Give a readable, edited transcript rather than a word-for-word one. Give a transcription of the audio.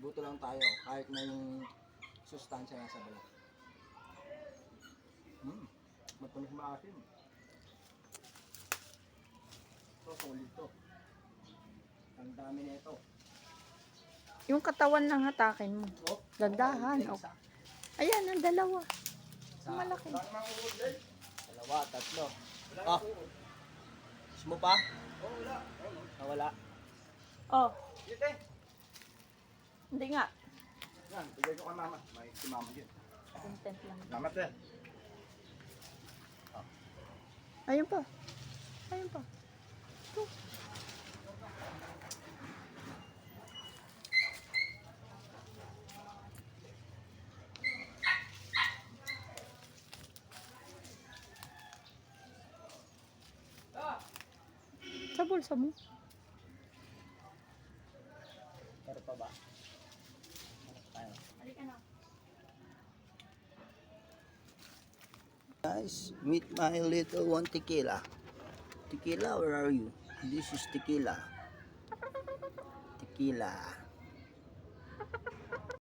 Buto lang tayo, kahit na yung sustansya nasa balat. Matamis maasim. So, solid to. Ang dami na ito. Yung katawan lang hatakin mo. Oh, Dandahan. oh, Oh. Ayan, ang dalawa. Ang malaki. Dalawa, tatlo. Ah, gusto mo pa? Oh, wala. Ah, wala. Oh, Dito eh. hindi nga. Yan, bigay ko kay mama. May si mama yun. Content lang. Salamat eh. Ayun pa. Ayun pa. Ito. Sa bulsa mo. Pero pa ba? Tayo. Halika na. Guys, meet my little one tequila. Tequila, where are you? This is tequila. Tequila.